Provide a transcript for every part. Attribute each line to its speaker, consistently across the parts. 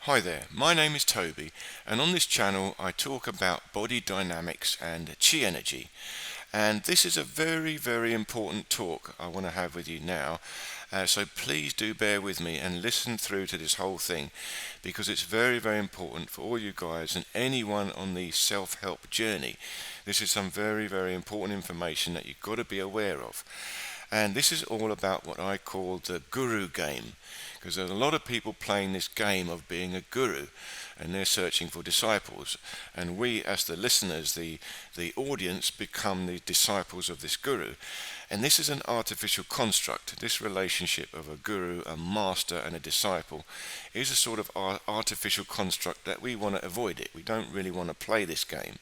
Speaker 1: Hi there, my name is Toby, and on this channel I talk about body dynamics and chi energy. And this is a very important talk I want to have with you now. So please do bear with me and listen through to this whole thing, because it's very important for all you guys and anyone on the self-help journey. This is some very important information that you've got to be aware of. And this is all about what I call the guru game, because there's a lot of people playing this game of being a guru, and they're searching for disciples, and we as the listeners, the audience, become the disciples of this guru. And this is an artificial construct. This relationship of a guru, a master and a disciple is a sort of artificial construct that we want to avoid it. We don't really want to play this game.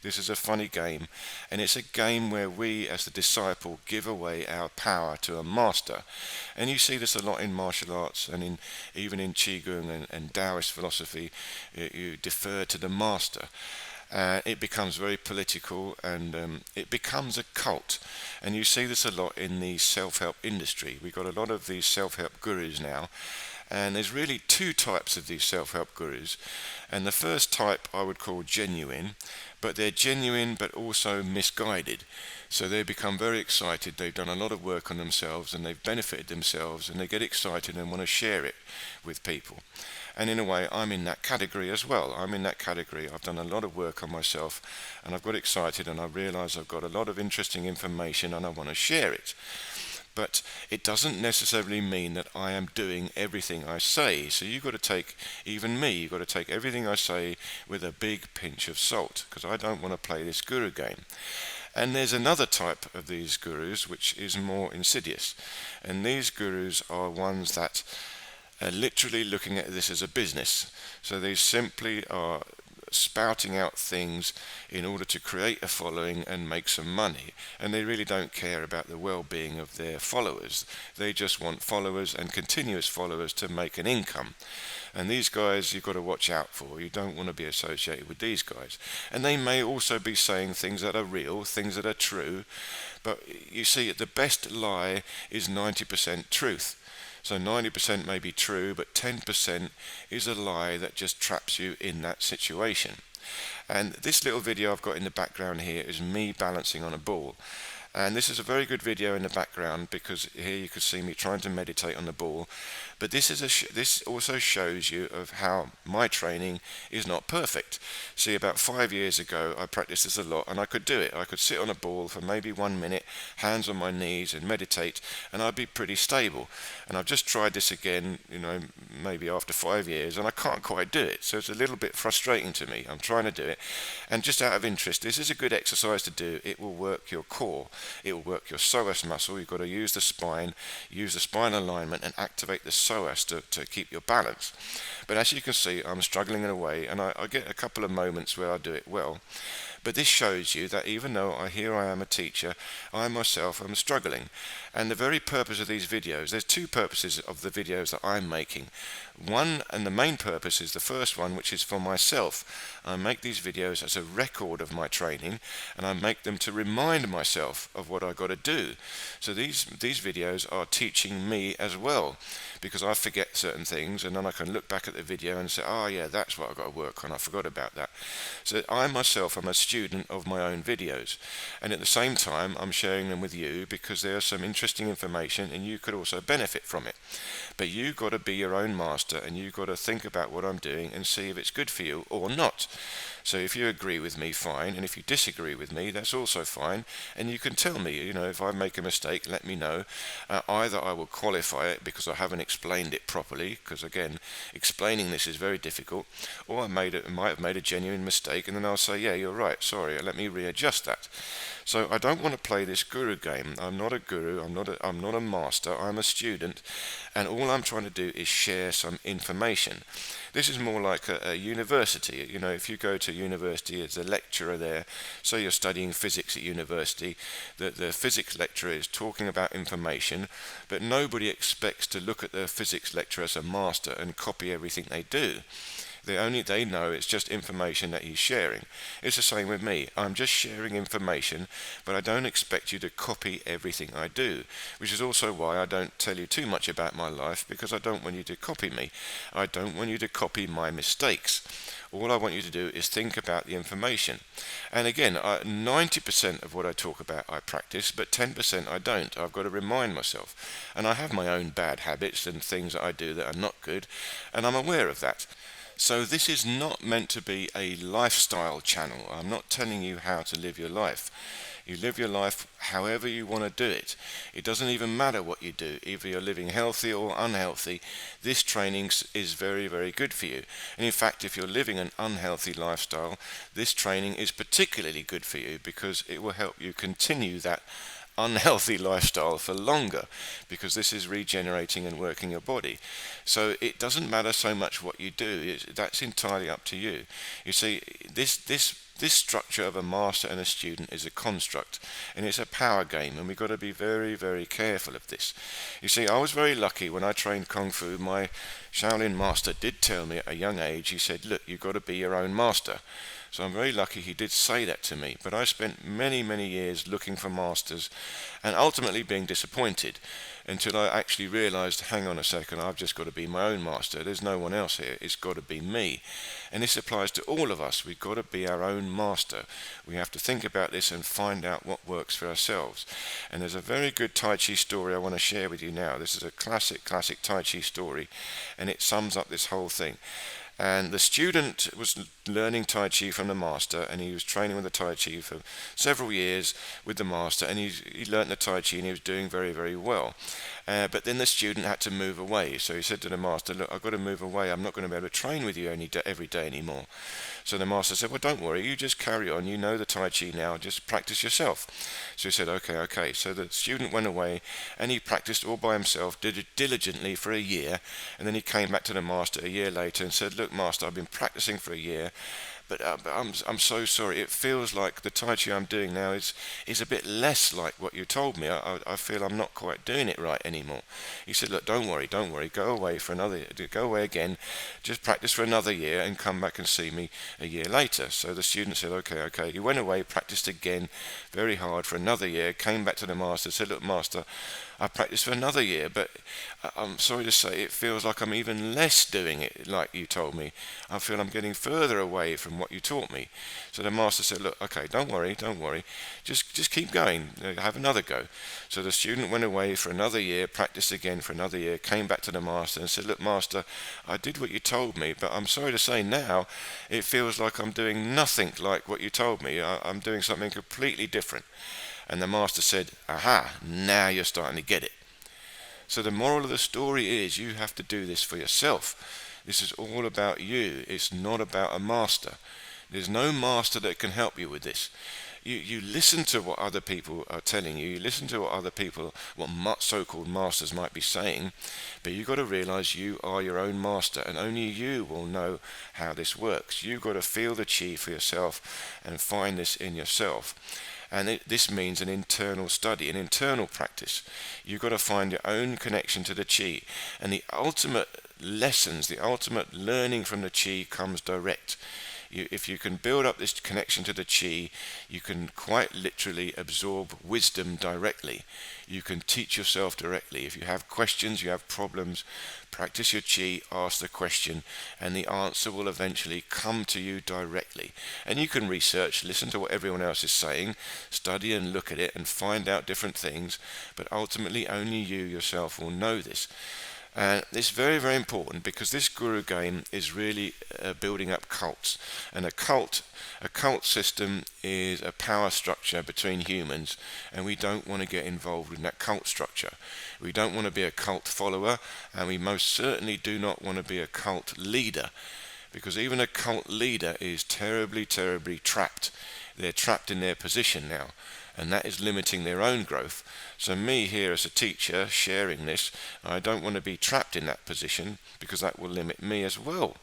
Speaker 1: This is a funny game, and it's a game where we as the disciple give away our power to a master. And you see this a lot in martial arts and even in Qigong and Taoist philosophy. You defer to the master. It becomes very political, and it becomes a cult. And you see this a lot in the self-help industry. We've got a lot of these self-help gurus now, and there's really two types of these self-help gurus. And the first type I would call genuine, but they're genuine but also misguided. So they become very excited, they've done a lot of work on themselves and they've benefited themselves, and they get excited and want to share it with people. And in a way, I'm in that category as well. I'm in that category. I've done a lot of work on myself, and I've got excited, and I realise I've got a lot of interesting information and I want to share it. But it doesn't necessarily mean that I am doing everything I say. So you've got to take, even me, you've got to take everything I say with a big pinch of salt, because I don't want to play this guru game. And there's another type of these gurus which is more insidious. And these gurus are ones that are literally looking at this as a business. So they simply are spouting out things in order to create a following and make some money, and they really don't care about the well-being of their followers. They just want followers and continuous followers to make an income. And these guys you've got to watch out for. You don't want to be associated with these guys. And they may also be saying things that are real, things that are true, but you see, the best lie is 90% truth. So 90% may be true, but 10% is a lie that just traps you in that situation. And this little video I've got in the background here is me balancing on a ball. And this is a very good video in the background, because here you can see me trying to meditate on the ball. But this is this also shows you of how my training is not perfect. See, about 5 years ago I practiced this a lot, and I could do it. I could sit on a ball for maybe 1 minute, hands on my knees, and meditate, and I'd be pretty stable. And I've just tried this again, maybe after 5 years, and I can't quite do it. So it's a little bit frustrating to me. I'm trying to do it, and just out of interest, this is a good exercise to do. It will work your core. It will work your psoas muscle. You've got to use the spine alignment, and activate the psoas to keep your balance. But as you can see, I'm struggling in a way, and I get a couple of moments where I do it well. But this shows you that even though here I am a teacher, I myself am struggling. And the very purpose of these videos, there's two purposes of the videos that I'm making. One, and the main purpose, is the first one, which is for myself. I make these videos as a record of my training, and I make them to remind myself of what I've got to do. So these videos are teaching me as well, because I forget certain things, and then I can look back at the video and say, oh yeah, that's what I've got to work on, I forgot about that. So I myself am a student of my own videos, and at the same time I'm sharing them with you, because there's some interesting information and you could also benefit from it. But you've got to be your own master, and you've got to think about what I'm doing and see if it's good for you or not. So if you agree with me, fine, and if you disagree with me, that's also fine, and you can tell me, if I make a mistake, let me know. Either I will qualify it because I haven't explained it properly, because again, explaining this is very difficult, or I might have made a genuine mistake, and then I'll say, yeah, you're right, sorry, let me readjust that. So I don't want to play this guru game. I'm not a guru, I'm not a master, I'm a student, and all I'm trying to do is share some information. This is more like a university. If you go to university as a lecturer there, so you're studying physics at university, the physics lecturer is talking about information, but nobody expects to look at the physics lecturer as a master and copy everything they do. They know it's just information that he's sharing. It's the same with me. I'm just sharing information, but I don't expect you to copy everything I do, which is also why I don't tell you too much about my life, because I don't want you to copy me. I don't want you to copy my mistakes. All I want you to do is think about the information. And again, 90% of what I talk about I practice, but 10% I don't. I've got to remind myself. And I have my own bad habits and things that I do that are not good, and I'm aware of that. So this is not meant to be a lifestyle channel. I'm not telling you how to live your life. You live your life however you want to do it. It doesn't even matter what you do. Either you're living healthy or unhealthy, this training is very, very good for you. And in fact, if you're living an unhealthy lifestyle, this training is particularly good for you, because it will help you continue that unhealthy lifestyle for longer, because this is regenerating and working your body. So it doesn't matter so much what you do. That's entirely up to you. You see, this structure of a master and a student is a construct, and it's a power game, and we've got to be very, very careful of this. You see, I was very lucky when I trained Kung Fu. My Shaolin master did tell me at a young age, he said, look, you've got to be your own master. So I'm very lucky he did say that to me. But I spent many, many years looking for masters and ultimately being disappointed, until I actually realized, hang on a second, I've just got to be my own master. There's no one else here. It's got to be me. And this applies to all of us. We've got to be our own master. We have to think about this and find out what works for ourselves. And there's a very good Tai Chi story I want to share with you now. This is a classic Tai Chi story, and it sums up this whole thing. And the student was learning Tai Chi from the master, and he was training with the Tai Chi for several years with the master, and he learnt the Tai Chi, and he was doing very, very well. But then the student had to move away, so he said to the master, look, I've got to move away. I'm not going to be able to train with you every day anymore. So the master said, well, don't worry, you just carry on. You know the Tai Chi now, just practice yourself. So he said, okay. So the student went away, and he practiced all by himself, did it diligently for a year, and then he came back to the master a year later and said, look, master, I've been practicing for a year, but I'm so sorry. It feels like the Tai Chi I'm doing now is a bit less like what you told me. I feel I'm not quite doing it right anymore. He said, look, don't worry. Go away again. Just practice for another year and come back and see me a year later. So the student said, okay. He went away, practiced again very hard for another year, came back to the master, said, look, master, I practiced for another year, but I'm sorry to say it feels like I'm even less doing it like you told me. I feel I'm getting further away from what you taught me. So the master said, look, okay, don't worry, just keep going, have another go. So the student went away for another year, practiced again for another year, came back to the master and said, look, master, I did what you told me, but I'm sorry to say now it feels like I'm doing nothing like what you told me. I'm doing something completely different. And the master said, aha, now you're starting to get it. So the moral of the story is, you have to do this for yourself. This is all about you. It's not about a master. There's no master that can help you with this. You listen to what other people are telling you. You listen to what so-called masters might be saying, but you've got to realize you are your own master, and only you will know how this works. You've got to feel the chi for yourself and find this in yourself. And this means an internal study, an internal practice. You've got to find your own connection to the chi. And the ultimate lessons, the ultimate learning from the chi comes direct. If you can build up this connection to the chi, you can quite literally absorb wisdom directly. You can teach yourself directly. If you have questions, you have problems, practice your chi, ask the question, and the answer will eventually come to you directly. And you can research, listen to what everyone else is saying, study and look at it and find out different things, but ultimately only you yourself will know this. And it's very, very important, because this guru game is really building up cults. And a cult system is a power structure between humans, and we don't want to get involved in that cult structure. We don't want to be a cult follower, and we most certainly do not want to be a cult leader, because even a cult leader is terribly, terribly trapped. They're trapped in their position now. and that is limiting their own growth. So me here as a teacher sharing this, I don't want to be trapped in that position, because that will limit me as well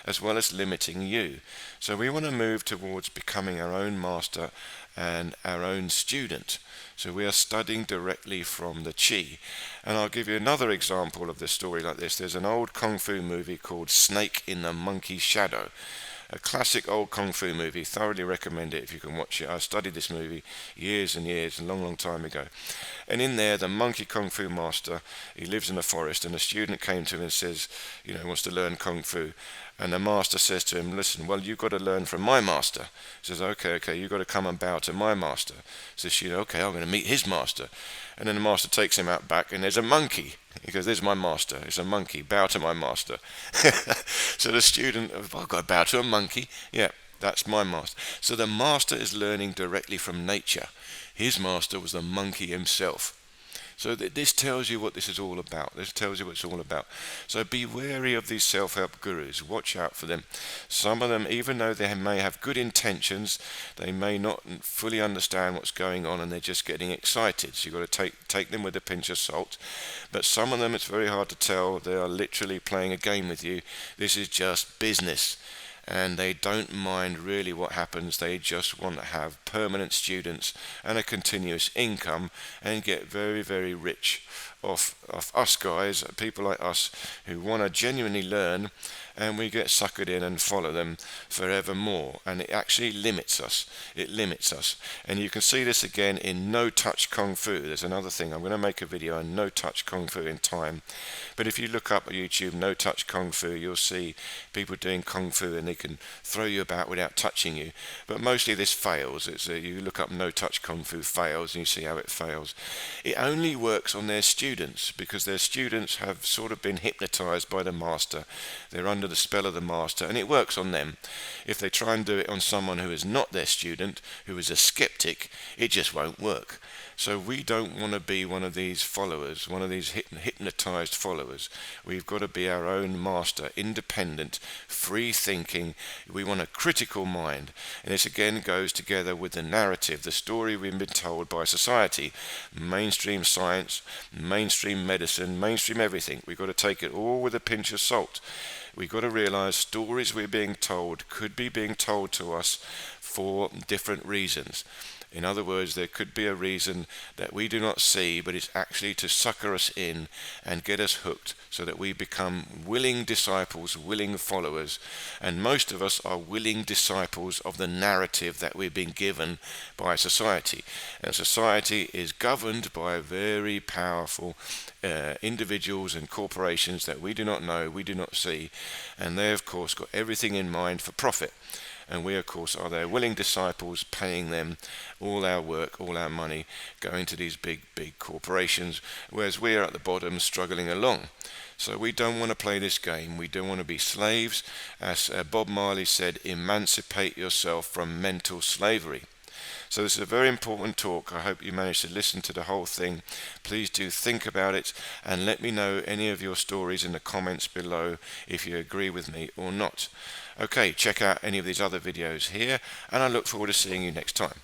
Speaker 1: as limiting you. So we want to move towards becoming our own master and our own student. So we are studying directly from the Qi. And I'll give you another example of this story like this. There's an old Kung Fu movie called Snake in the Monkey's Shadow. A classic old Kung Fu movie. Thoroughly recommend it if you can watch it. I studied this movie years and years, a long time ago. And in there, the monkey Kung Fu master, he lives in a forest, and a student came to him and says, wants to learn Kung Fu. And the master says to him, listen, well, you've got to learn from my master. He says, okay, you've got to come and bow to my master. Says she, okay, I'm going to meet his master. And then the master takes him out back, and there's a monkey. He goes, there's my master. It's a monkey. Bow to my master. So the student, I've got to bow to a monkey. Yeah, that's my master. So the master is learning directly from nature. His master was the monkey himself. So this tells you what this is all about. This tells you what it's all about. So be wary of these self-help gurus. Watch out for them. Some of them, even though they may have good intentions, they may not fully understand what's going on, and they're just getting excited. So you've got to take them with a pinch of salt. But some of them, it's very hard to tell. They are literally playing a game with you. This is just business. And they don't mind really what happens. They just want to have permanent students and a continuous income and get very, very rich off us guys, people like us who want to genuinely learn, and we get suckered in and follow them forevermore. And it actually limits us. It limits us. And you can see this again in no-touch Kung Fu. There's another thing. I'm going to make a video on no-touch Kung Fu in time. But if you look up at YouTube, no-touch Kung Fu, you'll see people doing Kung Fu, and they can throw you about without touching you. But mostly this fails. You look up no-touch Kung Fu fails, and you see how it fails. It only works on their students, because their students have sort of been hypnotized by the master. They're under the spell of the master, and it works on them. If they try and do it on someone who is not their student, who is a skeptic, it just won't work. So we don't want to be one of these followers, one of these hypnotized followers. We've got to be our own master, independent, free thinking. We want a critical mind. And this again goes together with the narrative, the story we've been told by society. Mainstream science, mainstream medicine, mainstream everything. We've got to take it all with a pinch of salt. We've got to realize stories we're being told could be being told to us for different reasons. In other words, there could be a reason that we do not see, but it's actually to sucker us in and get us hooked so that we become willing disciples, willing followers. And most of us are willing disciples of the narrative that we've been given by society. And society is governed by very powerful individuals and corporations that we do not know, we do not see. And they, of course, got everything in mind for profit. And we, of course, are their willing disciples, paying them all our work, all our money, going to these big corporations, whereas we are at the bottom struggling along. So we don't want to play this game. We don't want to be slaves. As Bob Marley said, emancipate yourself from mental slavery. So this is a very important talk. I hope you managed to listen to the whole thing. Please do think about it and let me know any of your stories in the comments below if you agree with me or not. Okay, check out any of these other videos here, and I look forward to seeing you next time.